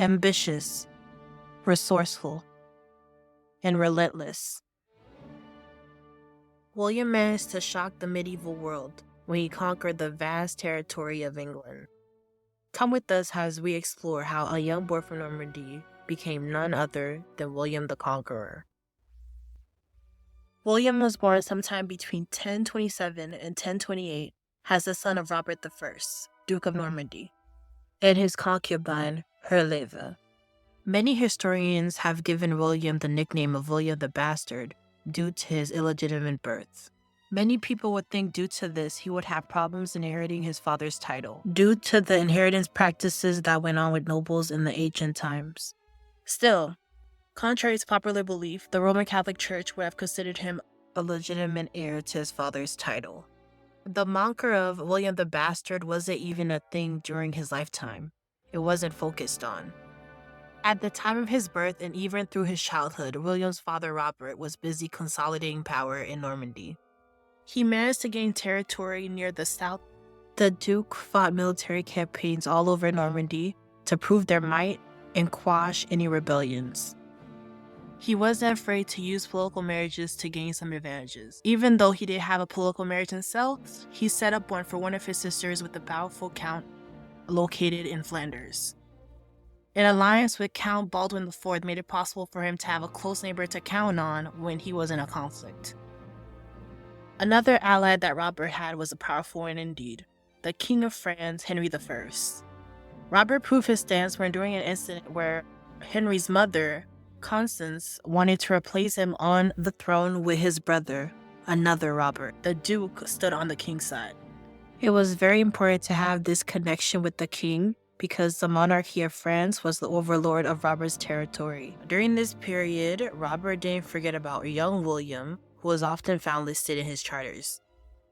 ambitious, resourceful, and relentless. William managed to shock the medieval world when he conquered the vast territory of England. Come with us as we explore how a young boy from Normandy became none other than William the Conqueror. William was born sometime between 1027 and 1028 as the son of Robert I, Duke of Normandy, and his concubine, Herleva. Many historians have given William the nickname of William the Bastard due to his illegitimate birth. Many people would think due to this he would have problems inheriting his father's title, due to the inheritance practices that went on with nobles in the ancient times. Still, contrary to popular belief, the Roman Catholic Church would have considered him a legitimate heir to his father's title. The moniker of William the Bastard wasn't even a thing during his lifetime. It wasn't focused on. At the time of his birth and even through his childhood, William's father Robert was busy consolidating power in Normandy. He managed to gain territory near the south. The Duke fought military campaigns all over Normandy to prove their might and quash any rebellions. He wasn't afraid to use political marriages to gain some advantages. Even though he didn't have a political marriage himself, he set up one for one of his sisters with the powerful count located in Flanders. An alliance with Count Baldwin IV made it possible for him to have a close neighbor to count on when he was in a conflict. Another ally that Robert had was a powerful one indeed, the King of France, Henry I. Robert proved his stance when during an incident where Henry's mother, Constance, wanted to replace him on the throne with his brother, another Robert. The Duke stood on the king's side. It was very important to have this connection with the king because the monarchy of France was the overlord of Robert's territory. During this period, Robert didn't forget about young William, who was often found listed in his charters,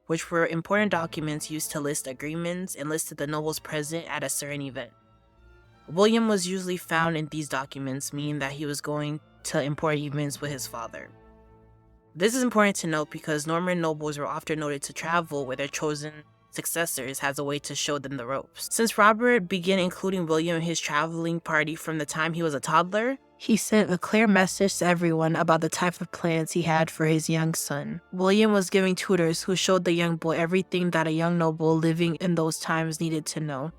which were important documents used to list agreements and listed the nobles present at a certain event. William was usually found in these documents, meaning that he was going to important events with his father. This is important to note because Norman nobles were often noted to travel with their chosen successors as a way to show them the ropes. Since Robert began including William in his traveling party from the time he was a toddler, he sent a clear message to everyone about the type of plans he had for his young son. William was giving tutors who showed the young boy everything that a young noble living in those times needed to know.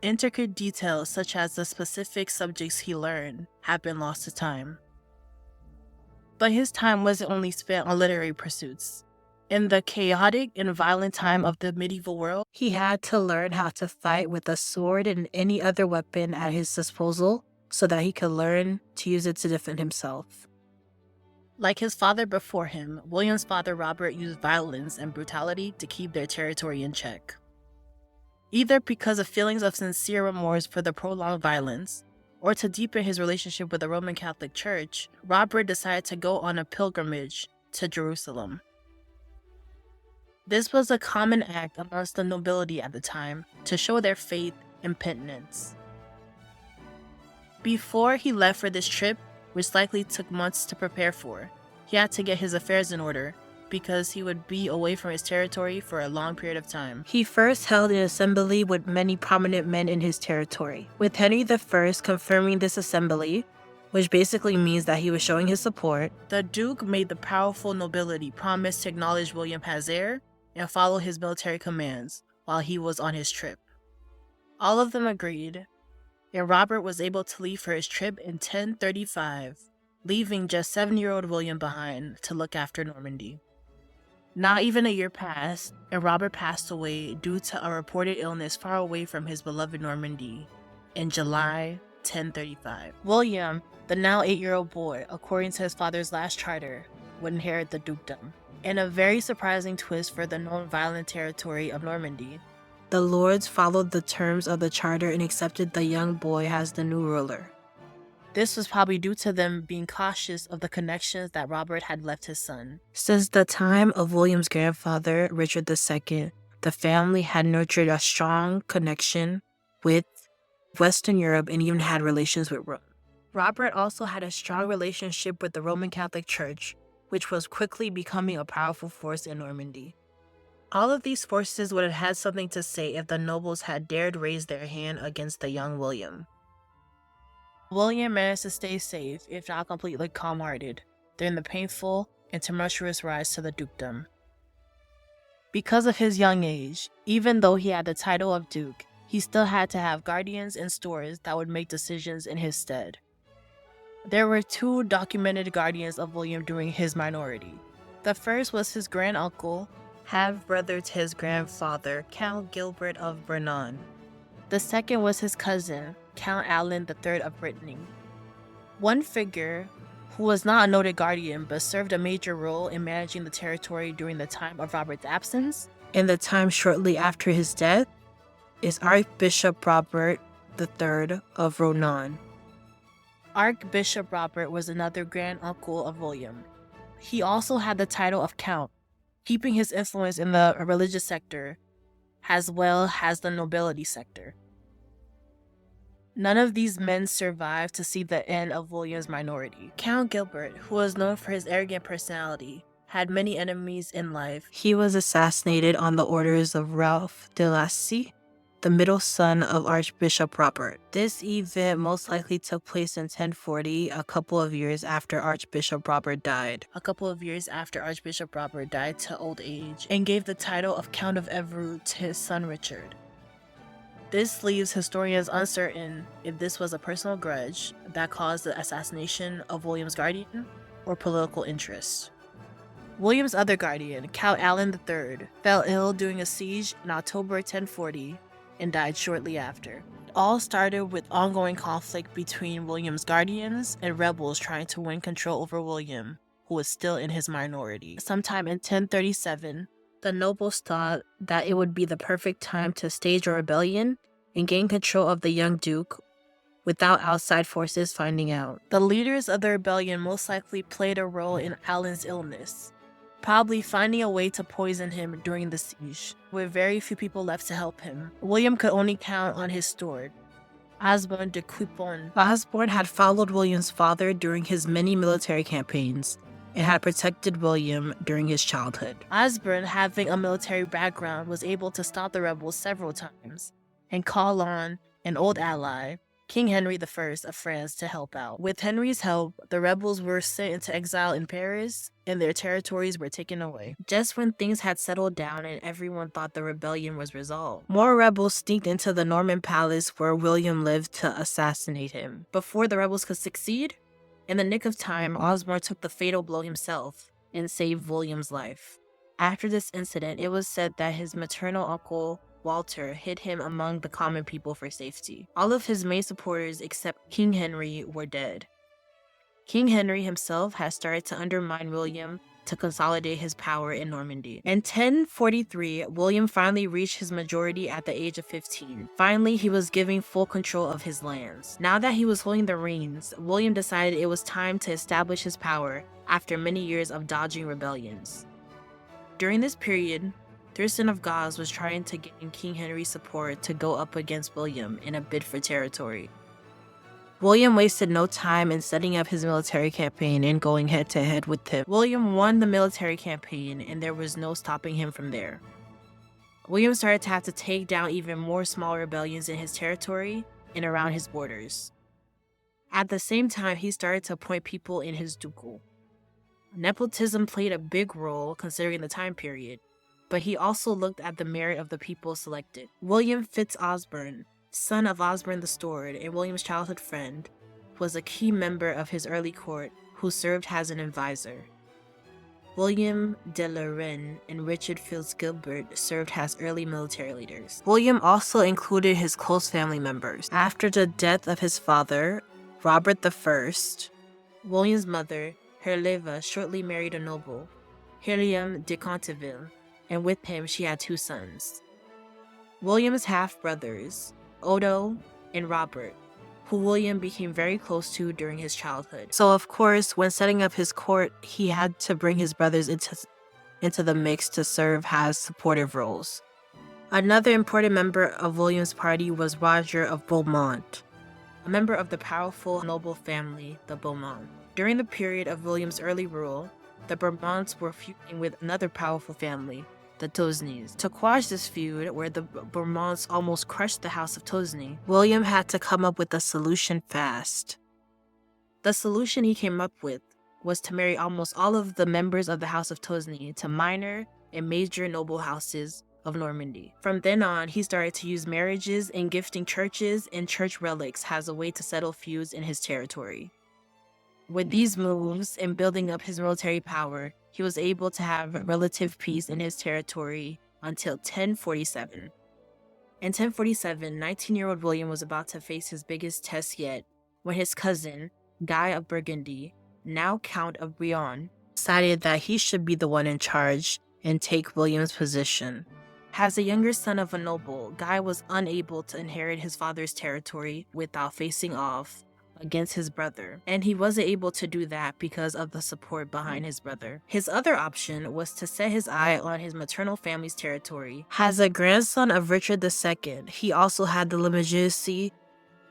Intricate details such as the specific subjects he learned have been lost to time. But his time wasn't only spent on literary pursuits. In the chaotic and violent time of the medieval world, he had to learn how to fight with a sword and any other weapon at his disposal so that he could learn to use it to defend himself. Like his father before him, William's father Robert used violence and brutality to keep their territory in check. Either because of feelings of sincere remorse for the prolonged violence, or to deepen his relationship with the Roman Catholic Church, Robert decided to go on a pilgrimage to Jerusalem. This was a common act amongst the nobility at the time to show their faith and penitence. Before he left for this trip, which likely took months to prepare for, he had to get his affairs in order because he would be away from his territory for a long period of time. He first held an assembly with many prominent men in his territory, with Henry I confirming this assembly, which basically means that he was showing his support. The Duke made the powerful nobility promise to acknowledge William as heir and follow his military commands while he was on his trip. All of them agreed, and Robert was able to leave for his trip in 1035, leaving just 7-year-old William behind to look after Normandy. Not even a year passed, and Robert passed away due to a reported illness far away from his beloved Normandy in July 1035. William, the now 8-year-old boy, according to his father's last charter, would inherit the dukedom. In a very surprising twist for the known violent territory of Normandy, the lords followed the terms of the charter and accepted the young boy as the new ruler. This was probably due to them being cautious of the connections that Robert had left his son. Since the time of William's grandfather, Richard II, the family had nurtured a strong connection with Western Europe and even had relations with Rome. Robert also had a strong relationship with the Roman Catholic Church, which was quickly becoming a powerful force in Normandy. All of these forces would have had something to say if the nobles had dared raise their hand against the young William. William managed to stay safe, if not completely calm-hearted, during the painful and tumultuous rise to the dukedom. Because of his young age, even though he had the title of Duke, he still had to have guardians and stewards that would make decisions in his stead. There were two documented guardians of William during his minority. The first was his granduncle, half-brother to his grandfather, Count Gilbert of Vernon. The second was his cousin, Count Alan III of Brittany. One figure, who was not a noted guardian but served a major role in managing the territory during the time of Robert's absence, and the time shortly after his death, is Archbishop Robert III of Ronan. Archbishop Robert was another granduncle of William. He also had the title of Count, keeping his influence in the religious sector as well as the nobility sector. None of these men survived to see the end of William's minority. Count Gilbert, who was known for his arrogant personality, had many enemies in life. He was assassinated on the orders of Ralph de Lacy, the middle son of Archbishop Robert. This event most likely took place in 1040, a couple of years after Archbishop Robert died. To old age, and gave the title of Count of Evreux to his son Richard. This leaves historians uncertain if this was a personal grudge that caused the assassination of William's guardian or political interest. William's other guardian, Count Alan III, fell ill during a siege in October 1040 and died shortly after. It all started with ongoing conflict between William's guardians and rebels trying to win control over William, who was still in his minority. Sometime in 1037, the nobles thought that it would be the perfect time to stage a rebellion and gain control of the young duke without outside forces finding out. The leaders of the rebellion most likely played a role in Alan's illness, probably finding a way to poison him during the siege, with very few people left to help him. William could only count on his steward, Osborne de Quipon. Osborne had followed William's father during his many military campaigns and had protected William during his childhood. Osborne, having a military background, was able to stop the rebels several times and call on an old ally, King Henry I of France, to help out. With Henry's help, the rebels were sent into exile in Paris and their territories were taken away. Just when things had settled down and everyone thought the rebellion was resolved, more rebels sneaked into the Norman palace where William lived to assassinate him. Before the rebels could succeed, in the nick of time, Osborne took the fatal blow himself and saved William's life. After this incident, it was said that his maternal uncle, Walter, hid him among the common people for safety. All of his main supporters except King Henry were dead. King Henry himself had started to undermine William to consolidate his power in Normandy. In 1043, William finally reached his majority at the age of 15. Finally, he was given full control of his lands. Now that he was holding the reins, William decided it was time to establish his power after many years of dodging rebellions. During this period, Thurston of Guise was trying to gain King Henry's support to go up against William in a bid for territory. William wasted no time in setting up his military campaign and going head-to-head with him. William won the military campaign, and there was no stopping him from there. William started to have to take down even more small rebellions in his territory and around his borders. At the same time, he started to appoint people in his ducal. Nepotism played a big role considering the time period, but he also looked at the merit of the people selected. William Fitz-Osborne, son of Osborne the Steward and William's childhood friend, was a key member of his early court who served as an advisor. William de Lorraine and Richard Fitz-Gilbert served as early military leaders. William also included his close family members. After the death of his father, Robert I, William's mother, Herleva, shortly married a noble, William de Conteville, and with him she had two sons. William's half-brothers, Odo and Robert, who William became very close to during his childhood. So of course, when setting up his court, he had to bring his brothers into the mix to serve as supportive roles. Another important member of William's party was Roger of Beaumont, a member of the powerful noble family, the Beaumont. During the period of William's early rule, the Beaumonts were feuding with another powerful family, the Tosneys. To quash this feud, where the Bourmonts almost crushed the House of Tosney, William had to come up with a solution fast. The solution he came up with was to marry almost all of the members of the House of Tosney to minor and major noble houses of Normandy. From then on, he started to use marriages and gifting churches and church relics as a way to settle feuds in his territory. With these moves and building up his military power, he was able to have relative peace in his territory until 1047. In 1047, 19-year-old William was about to face his biggest test yet when his cousin, Guy of Burgundy, now Count of Brion, decided that he should be the one in charge and take William's position. As the younger son of a noble, Guy was unable to inherit his father's territory without facing off against his brother, and he wasn't able to do that because of the support behind his brother. His other option was to set his eye on his maternal family's territory. As a grandson of Richard II, he also had the legitimacy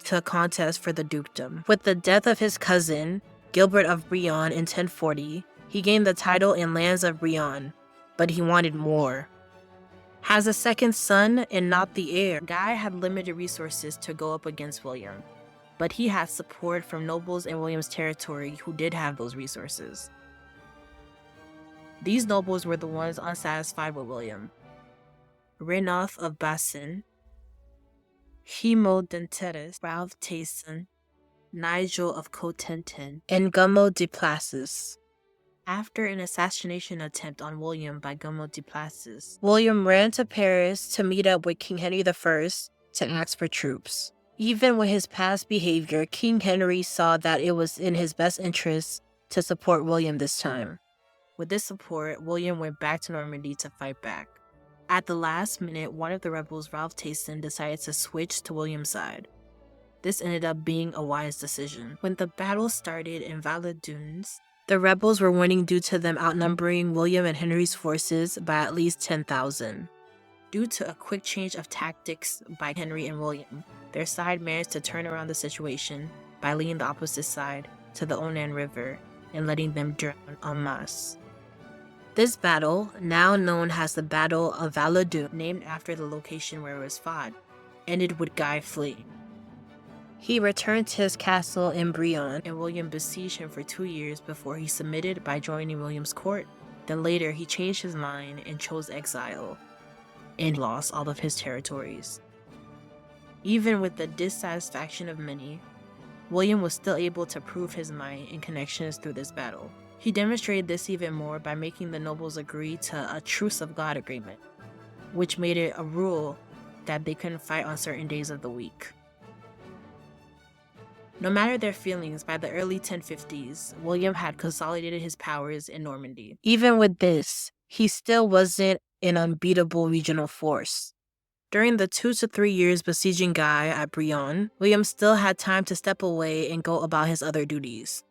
to contest for the dukedom. With the death of his cousin, Gilbert of Brion in 1040, he gained the title and lands of Brion, but he wanted more. As a second son and not the heir, Guy had limited resources to go up against William, but he had support from nobles in William's territory who did have those resources. These nobles were the ones unsatisfied with William: Ranulph of Bassin, Hemo Denteris, Ralph Tayson, Nigel of Cotentin, and Gummo de Placis. After an assassination attempt on William by Gummo de Placis, William ran to Paris to meet up with King Henry I to ask for troops. Even with his past behavior, King Henry saw that it was in his best interest to support William this time. With this support, William went back to Normandy to fight back. At the last minute, one of the rebels, Ralph Tayson, decided to switch to William's side. This ended up being a wise decision. When the battle started in Val-les-Dunes, the rebels were winning due to them outnumbering William and Henry's forces by at least 10,000. Due to a quick change of tactics by Henry and William, their side managed to turn around the situation by leading the opposite side to the Onan River and letting them drown en masse. This battle, now known as the Battle of Val-les-Dunes, named after the location where it was fought, ended with Guy fleeing. He returned to his castle in Brion, and William besieged him for 2 years before he submitted by joining William's court. Then later, he changed his mind and chose exile, and lost all of his territories. Even with the dissatisfaction of many, William was still able to prove his might and connections through this battle. He demonstrated this even more by making the nobles agree to a Truce of God agreement, which made it a rule that they couldn't fight on certain days of the week. No matter their feelings, by the early 1050s, William had consolidated his powers in Normandy. Even with this, he still wasn't an unbeatable regional force. During the 2 to 3 years besieging Guy at Brion, William still had time to step away and go about his other duties.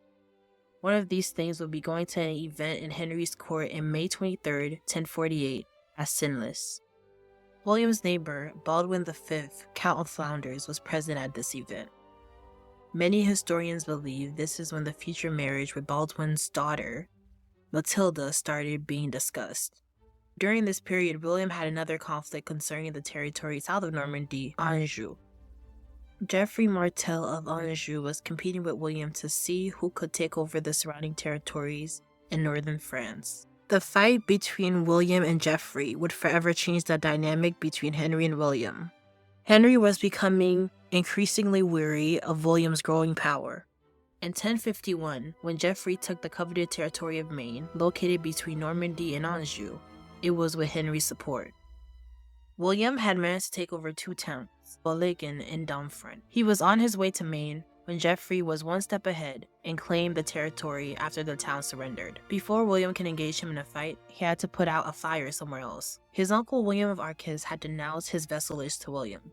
One of these things would be going to an event in Henry's court in May 23, 1048, at Senlis. William's neighbor, Baldwin V, Count of Flanders, was present at this event. Many historians believe this is when the future marriage with Baldwin's daughter, Matilda, started being discussed. During this period, William had another conflict concerning the territory south of Normandy, Anjou. Geoffrey Martel of Anjou was competing with William to see who could take over the surrounding territories in northern France. The fight between William and Geoffrey would forever change the dynamic between Henry and William. Henry was becoming increasingly weary of William's growing power. In 1051, when Geoffrey took the coveted territory of Maine, located between Normandy and Anjou, it was with Henry's support. William had managed to take over 2 towns, Bolligen and Domfront. He was on his way to Maine when Geoffrey was one step ahead and claimed the territory after the town surrendered. Before William can engage him in a fight, he had to put out a fire somewhere else. His uncle William of Arques had denounced his vassalage to William.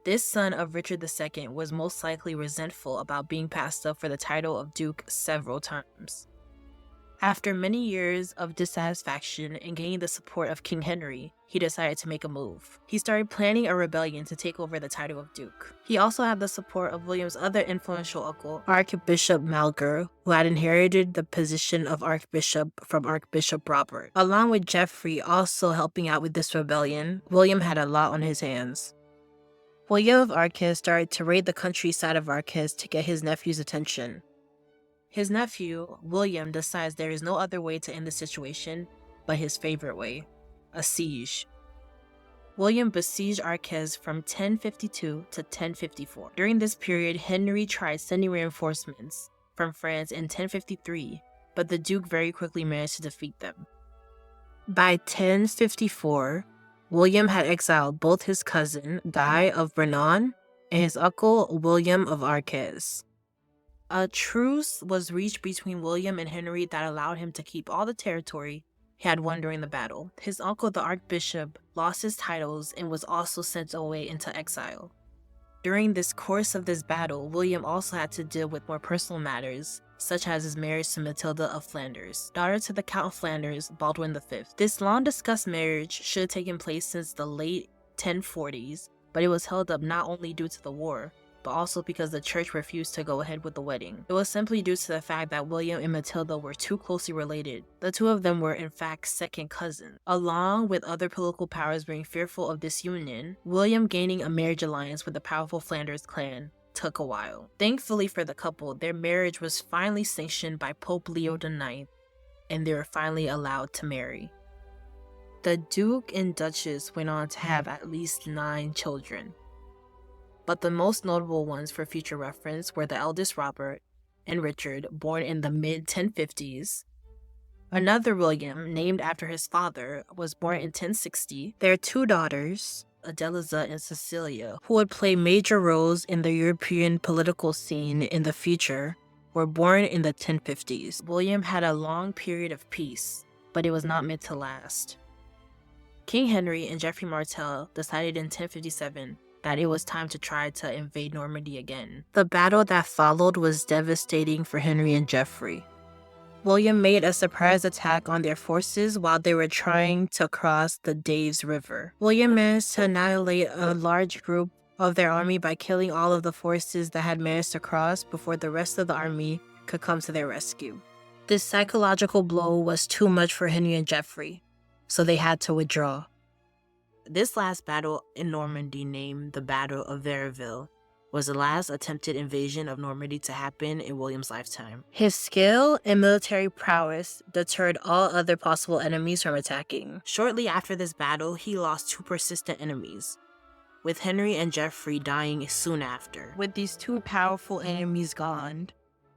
This son of Richard II was most likely resentful about being passed up for the title of Duke several times. After many years of dissatisfaction and gaining the support of King Henry, he decided to make a move. He started planning a rebellion to take over the title of Duke. He also had the support of William's other influential uncle, Archbishop Malger, who had inherited the position of Archbishop from Archbishop Robert. Along with Geoffrey also helping out with this rebellion, William had a lot on his hands. William of Arques started to raid the countryside of Arques to get his nephew's attention. His nephew, William, decides there is no other way to end the situation but his favorite way, a siege. William besieged Arques from 1052 to 1054. During this period, Henry tried sending reinforcements from France in 1053, but the Duke very quickly managed to defeat them. By 1054, William had exiled both his cousin, Guy of Brenon, and his uncle, William of Arques. A truce was reached between William and Henry that allowed him to keep all the territory he had won during the battle. His uncle, the Archbishop, lost his titles and was also sent away into exile. During this course of this battle, William also had to deal with more personal matters, such as his marriage to Matilda of Flanders, daughter to the Count of Flanders, Baldwin V. This long-discussed marriage should have taken place since the late 1040s, but it was held up not only due to the war, but also because the church refused to go ahead with the wedding. It was simply due to the fact that William and Matilda were too closely related. The two of them were in fact second cousins. Along with other political powers being fearful of this union, William gaining a marriage alliance with the powerful Flanders clan took a while. Thankfully for the couple, their marriage was finally sanctioned by Pope Leo IX, and they were finally allowed to marry. The Duke and Duchess went on to have at least 9 children. But the most notable ones for future reference were the eldest Robert and Richard, born in the mid-1050s. Another William, named after his father, was born in 1060. Their 2 daughters, Adeliza and Cecilia, who would play major roles in the European political scene in the future, were born in the 1050s. William had a long period of peace, but it was not meant to last. King Henry and Geoffrey Martel decided in 1057 that it was time to try to invade Normandy again. The battle that followed was devastating for Henry and Geoffrey. William made a surprise attack on their forces while they were trying to cross the Daves River. William managed to annihilate a large group of their army by killing all of the forces that had managed to cross before the rest of the army could come to their rescue. This psychological blow was too much for Henry and Geoffrey, so they had to withdraw. This last battle in Normandy, named the Battle of Vaireville, was the last attempted invasion of Normandy to happen in William's lifetime. His skill and military prowess deterred all other possible enemies from attacking. Shortly after this battle, he lost 2 persistent enemies, with Henry and Geoffrey dying soon after. With these 2 powerful enemies gone,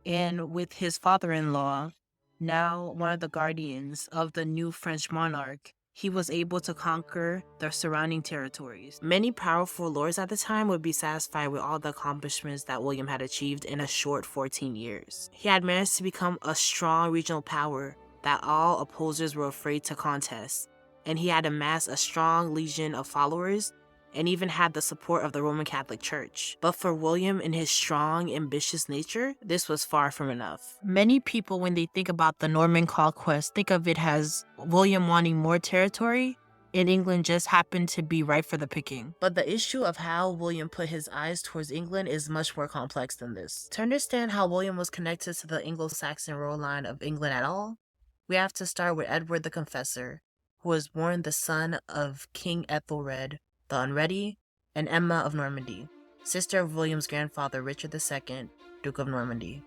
and with his father-in-law, now one of the guardians of the new French monarch, he was able to conquer the surrounding territories. Many powerful lords at the time would be satisfied with all the accomplishments that William had achieved in a short 14 years. He had managed to become a strong regional power that all opposers were afraid to contest, and he had amassed a strong legion of followers and even had the support of the Roman Catholic Church. But for William and his strong, ambitious nature, this was far from enough. Many people, when they think about the Norman conquest, think of it as William wanting more territory, and England just happened to be ripe for the picking. But the issue of how William put his eyes towards England is much more complex than this. To understand how William was connected to the Anglo-Saxon royal line of England at all, we have to start with Edward the Confessor, who was born the son of King Ethelred the Unready, and Emma of Normandy, sister of William's grandfather Richard II, Duke of Normandy.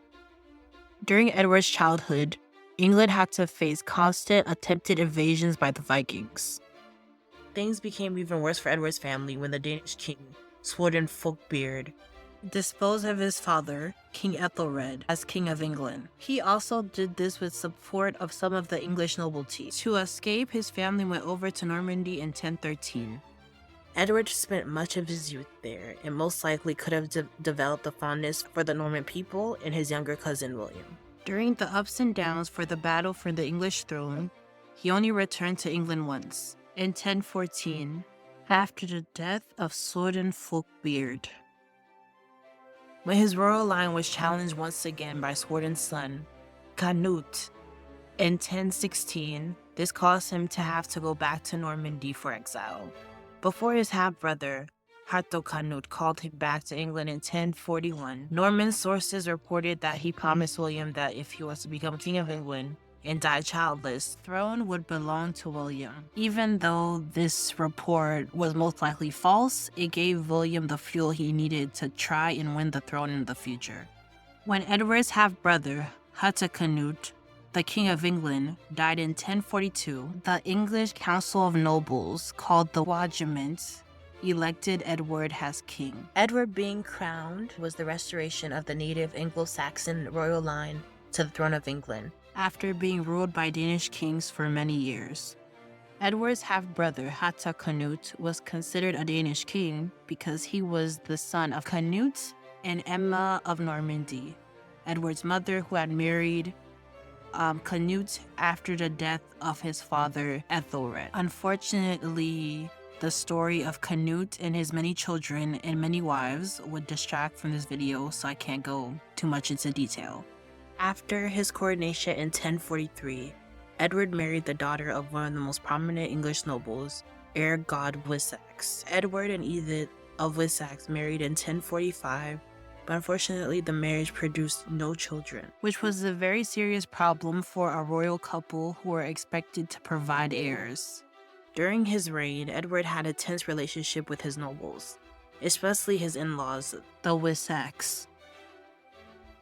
During Edward's childhood, England had to face constant attempted invasions by the Vikings. Things became even worse for Edward's family when the Danish king, Sworden Folkbeard, disposed of his father, King Ethelred, as King of England. He also did this with support of some of the English nobility. To escape, his family went over to Normandy in 1013. Edward spent much of his youth there, and most likely could have developed a fondness for the Norman people and his younger cousin William. During the ups and downs for the battle for the English throne, he only returned to England once, in 1014, after the death of Sworden Folkbeard. When his royal line was challenged once again by Sworden's son, Canute, In 1016, this caused him to have to go back to Normandy for exile. Before his half-brother, Harthacnut, called him back to England in 1041, Norman sources reported that he promised William that if he was to become King of England and die childless, the throne would belong to William. Even though this report was most likely false, it gave William the fuel he needed to try and win the throne in the future. When Edward's half-brother, Harthacnut, the King of England, died in 1042, the English Council of Nobles, called the Wagement, elected Edward as king. Edward being crowned was the restoration of the native Anglo-Saxon royal line to the throne of England, after being ruled by Danish kings for many years. Edward's half-brother, Harthacnut, was considered a Danish king because he was the son of Canute and Emma of Normandy, Edward's mother, who had married Canute after the death of his father, Ethelred. Unfortunately, the story of Canute and his many children and many wives would distract from this video, so I can't go too much into detail. After his coronation in 1043, Edward married the daughter of one of the most prominent English nobles, Earlgod Wessex. Edward and Edith of Wessex married in 1045, but unfortunately the marriage produced no children, which was a very serious problem for a royal couple who were expected to provide heirs. During his reign, Edward had a tense relationship with his nobles, especially his in-laws, the Wessex.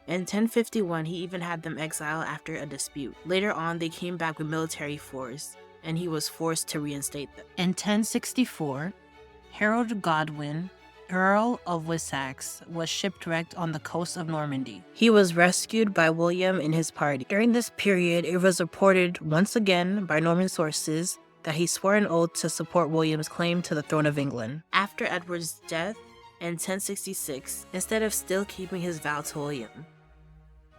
In 1051, he even had them exiled after a dispute. Later on, they came back with military force, and he was forced to reinstate them. In 1064, Harold Godwin, Earl of Wessex, was shipwrecked on the coast of Normandy. He was rescued by William and his party. During this period, it was reported once again by Norman sources that he swore an oath to support William's claim to the throne of England. After Edward's death in 1066, instead of still keeping his vow to William,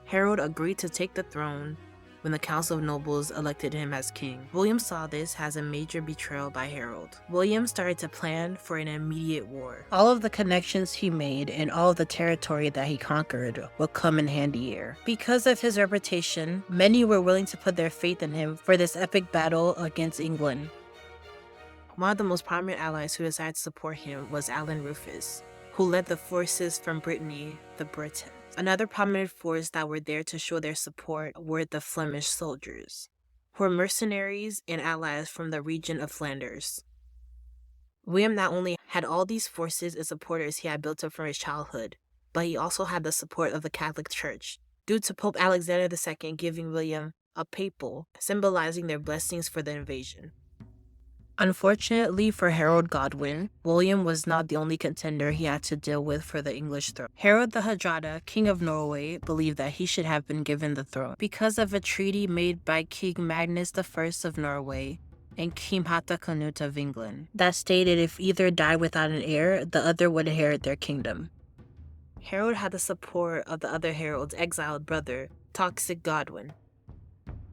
Harold agreed to take the throne when the Council of Nobles elected him as king. William saw this as a major betrayal by Harold. William started to plan for an immediate war. All of the connections he made and all of the territory that he conquered would come in handy here. Because of his reputation, many were willing to put their faith in him for this epic battle against England. One of the most prominent allies who decided to support him was Alan Rufus, who led the forces from Brittany, the Britons. Another prominent force that were there to show their support were the Flemish soldiers, who were mercenaries and allies from the region of Flanders. William not only had all these forces and supporters he had built up from his childhood, but he also had the support of the Catholic Church, due to Pope Alexander II giving William a papal, symbolizing their blessings for the invasion. Unfortunately for Harold Godwin, William was not the only contender he had to deal with for the English throne. Harald the Hardrada, King of Norway, believed that he should have been given the throne because of a treaty made by King Magnus I of Norway and King Harthacnut of England that stated if either died without an heir, the other would inherit their kingdom. Harold had the support of the other Harold's exiled brother, Toxic Godwin.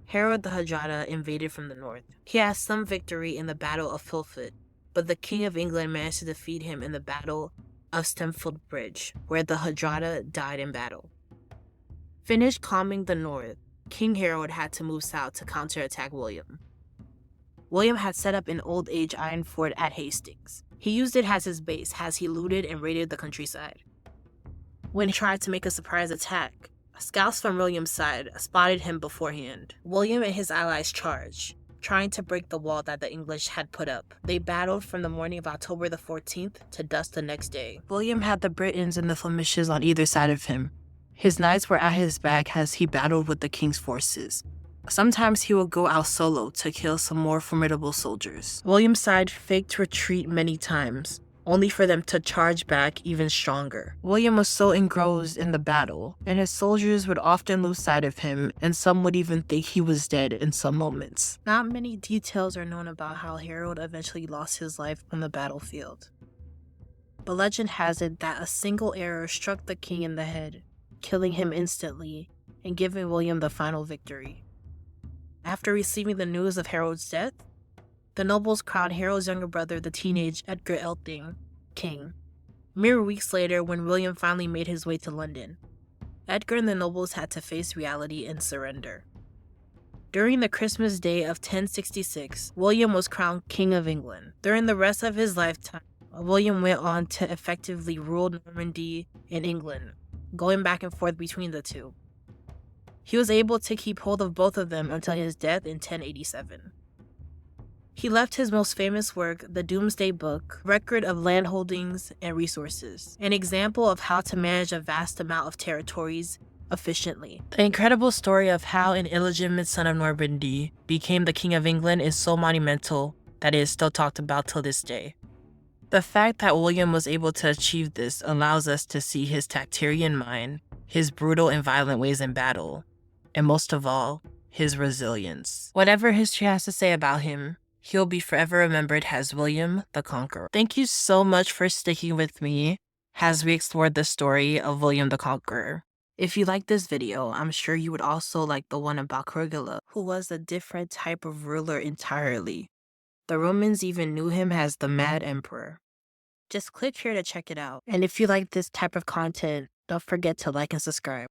Harald the Hardrada invaded from the north. He had some victory in the Battle of Fulford, but the King of England managed to defeat him in the Battle of Stamford Bridge, where the Hardrada died in battle. Finished calming the north, King Harold had to move south to counterattack William. William had set up an old age iron fort at Hastings. He used it as his base as he looted and raided the countryside. When he tried to make a surprise attack, scouts from William's side spotted him beforehand. William and his allies charged, trying to break the wall that the English had put up. They battled from the morning of October the 14th to dusk the next day. William had the Britons and the Flemish on either side of him. His knights were at his back as he battled with the king's forces. Sometimes he would go out solo to kill some more formidable soldiers. William's side faked retreat many times, only for them to charge back even stronger. William was so engrossed in the battle, and his soldiers would often lose sight of him, and some would even think he was dead in some moments. Not many details are known about how Harold eventually lost his life on the battlefield, but legend has it that a single arrow struck the king in the head, killing him instantly and giving William the final victory. After receiving the news of Harold's death, the nobles crowned Harold's younger brother, the teenage Edgar Elting, king. Mere weeks later, when William finally made his way to London, Edgar and the nobles had to face reality and surrender. During the Christmas Day of 1066, William was crowned King of England. During the rest of his lifetime, William went on to effectively rule Normandy and England, going back and forth between the two. He was able to keep hold of both of them until his death in 1087. He left his most famous work, the Domesday Book, record of landholdings and resources, an example of how to manage a vast amount of territories efficiently. The incredible story of how an illegitimate son of Normandy became the King of England is so monumental that it is still talked about till this day. The fact that William was able to achieve this allows us to see his tactarian mind, his brutal and violent ways in battle, and most of all, his resilience. Whatever history has to say about him, he'll be forever remembered as William the Conqueror. Thank you so much for sticking with me as we explored the story of William the Conqueror. If you like this video, I'm sure you would also like the one about Caligula, who was a different type of ruler entirely. The Romans even knew him as the Mad Emperor. Just click here to check it out. And if you like this type of content, don't forget to like and subscribe.